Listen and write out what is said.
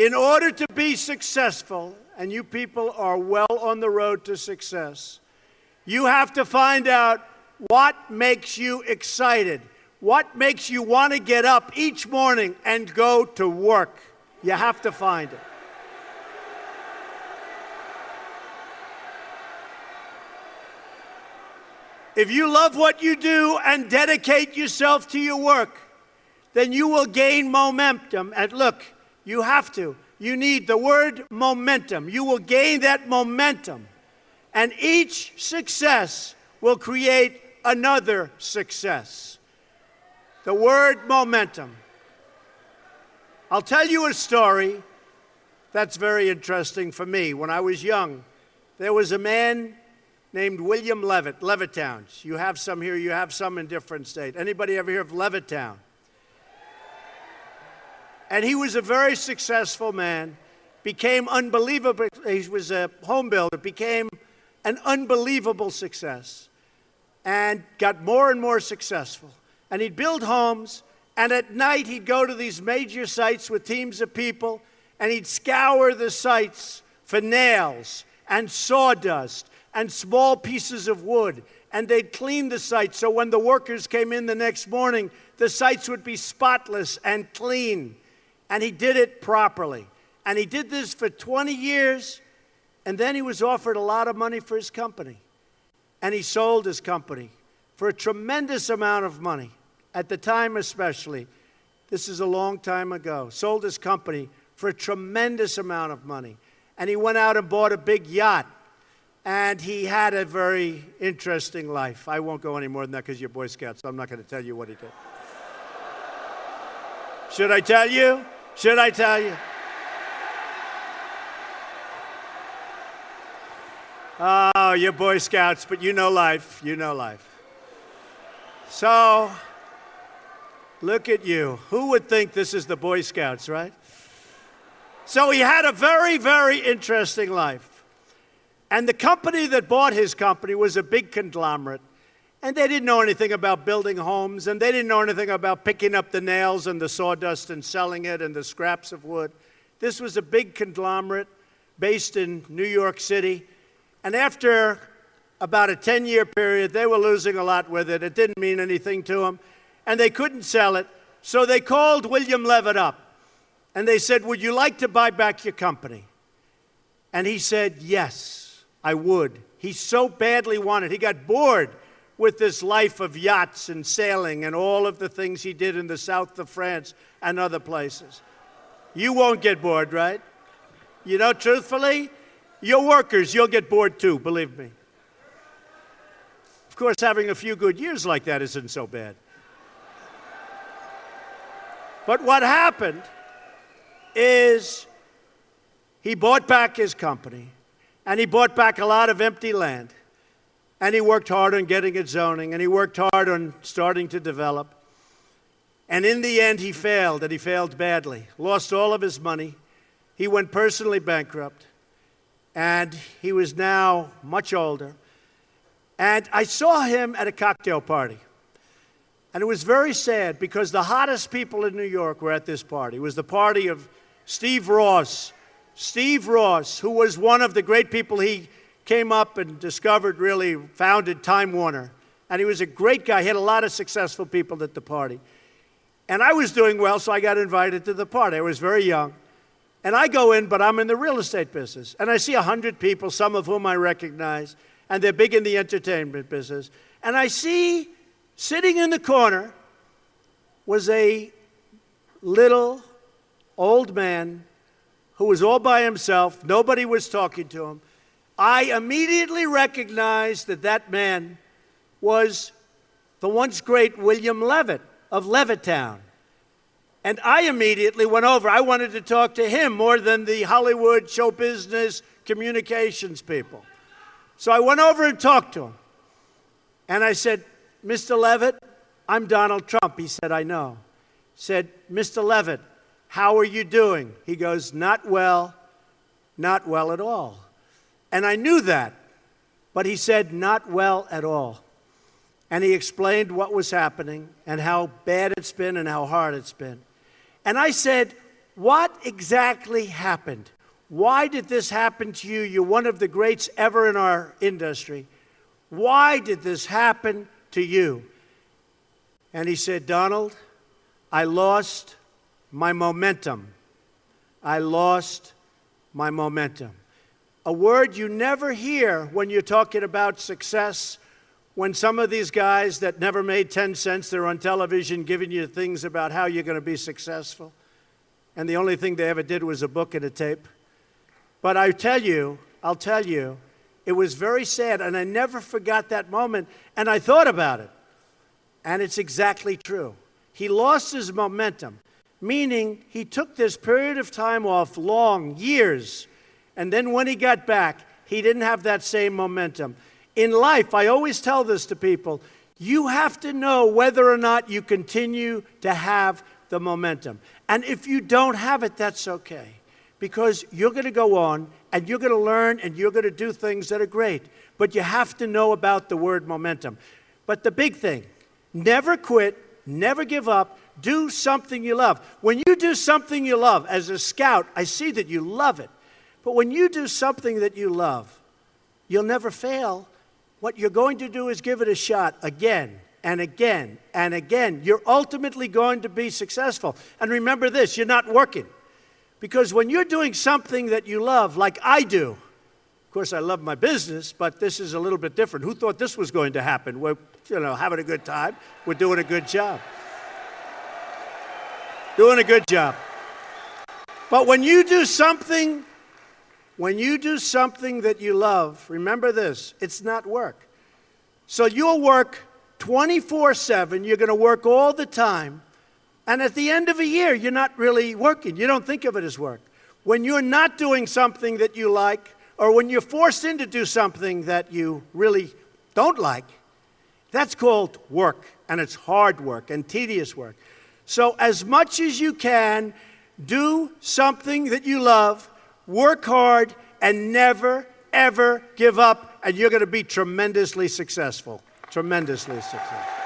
in order to be successful, and you people are well on the road to success, you have to find out what makes you excited, what makes you want to get up each morning and go to work. You have to find it. If you love what you do and dedicate yourself to your work, then you will gain momentum. And look, you have to. You need the word momentum. You will gain that momentum. And each success will create another success. The word momentum. I'll tell you a story that's very interesting for me. When I was young, there was a man named William Levitt, Levittown. You have some here, you have some in different states. Anybody ever hear of Levittown? And he was a very successful man, became unbelievable. He was a home builder, became an unbelievable success, and got more and more successful. And he'd build homes, and at night he'd go to these major sites with teams of people, and he'd scour the sites for nails and sawdust and small pieces of wood, and they'd clean the sites so when the workers came in the next morning, the sites would be spotless and clean. And he did it properly. And he did this for 20 years, and then he was offered a lot of money for his company. And he sold his company for a tremendous amount of money, at the time especially. This is a long time ago. Sold his company for a tremendous amount of money. And he went out and bought a big yacht. And he had a very interesting life. I won't go any more than that because you're Boy Scouts, so I'm not going to tell you what he did. Should I tell you? Should I tell you? Oh, you're Boy Scouts, but you know life. You know life. So, look at you. Who would think this is the Boy Scouts, right? So he had a very, very interesting life. And the company that bought his company was a big conglomerate. And they didn't know anything about building homes, and they didn't know anything about picking up the nails and the sawdust and selling it and the scraps of wood. This was a big conglomerate based in New York City. And after about a 10-year period, they were losing a lot with it. It didn't mean anything to them, and they couldn't sell it. So they called William Levitt up, and they said, "Would you like to buy back your company?" And he said, "Yes, I would." He so badly wanted. He got bored with this life of yachts and sailing and all of the things he did in the south of France and other places. You won't get bored, right? You know, truthfully, your workers, you'll get bored too, believe me. Of course, having a few good years like that isn't so bad. But what happened is he bought back his company, and he bought back a lot of empty land. And he worked hard on getting it zoning, and he worked hard on starting to develop. And in the end, he failed, and he failed badly. Lost all of his money. He went personally bankrupt. And he was now much older. And I saw him at a cocktail party. And it was very sad because the hottest people in New York were at this party. It was the party of Steve Ross. Steve Ross, who was one of the great people he came up and discovered, really founded Time Warner. And he was a great guy. He had a lot of successful people at the party. And I was doing well, so I got invited to the party. I was very young. And I go in, but I'm in the real estate business. And I see 100 people, some of whom I recognize, and they're big in the entertainment business. And I see, sitting in the corner, was a little old man who was all by himself. Nobody was talking to him. I immediately recognized that that man was the once great William Levitt of Levittown. And I immediately went over. I wanted to talk to him more than the Hollywood show business communications people. So I went over and talked to him. And I said, "Mr. Levitt, I'm Donald Trump." He said, "I know." Said, "Mr. Levitt, how are you doing?" He goes, not well at all." And I knew that, but he said, "Not well at all." And he explained what was happening and how bad it's been and how hard it's been. And I said, What exactly happened? Why did this happen to you? You're one of the greats ever in our industry. Why did this happen to you? And he said, Donald, I lost my momentum. I lost my momentum. A word you never hear when you're talking about success. When some of these guys that never made 10 cents, they're on television giving you things about how you're going to be successful. And the only thing they ever did was a book and a tape. But I'll tell you, it was very sad, and I never forgot that moment, and I thought about it. And it's exactly true. He lost his momentum, meaning he took this period of time off, long, years, and then when he got back, he didn't have that same momentum. In life, I always tell this to people, you have to know whether or not you continue to have the momentum. And if you don't have it, that's okay. Because you're going to go on, and you're going to learn, and you're going to do things that are great. But you have to know about the word momentum. But the big thing, never quit, never give up, do something you love. When you do something you love, as a scout, I see that you love it. But when you do something that you love, you'll never fail. What you're going to do is give it a shot again and again and again. You're ultimately going to be successful. And remember this, you're not working. Because when you're doing something that you love, like I do, of course I love my business, but this is a little bit different. Who thought this was going to happen? We're, having a good time. We're doing a good job. Doing a good job. But when you do something that you love, remember this, it's not work. So you'll work 24/7, you're going to work all the time, and at the end of a year, you're not really working. You don't think of it as work. When you're not doing something that you like, or when you're forced in to do something that you really don't like, that's called work, and it's hard work and tedious work. So as much as you can, do something that you love, work hard, and never, ever give up, and you're going to be tremendously successful. Tremendously successful.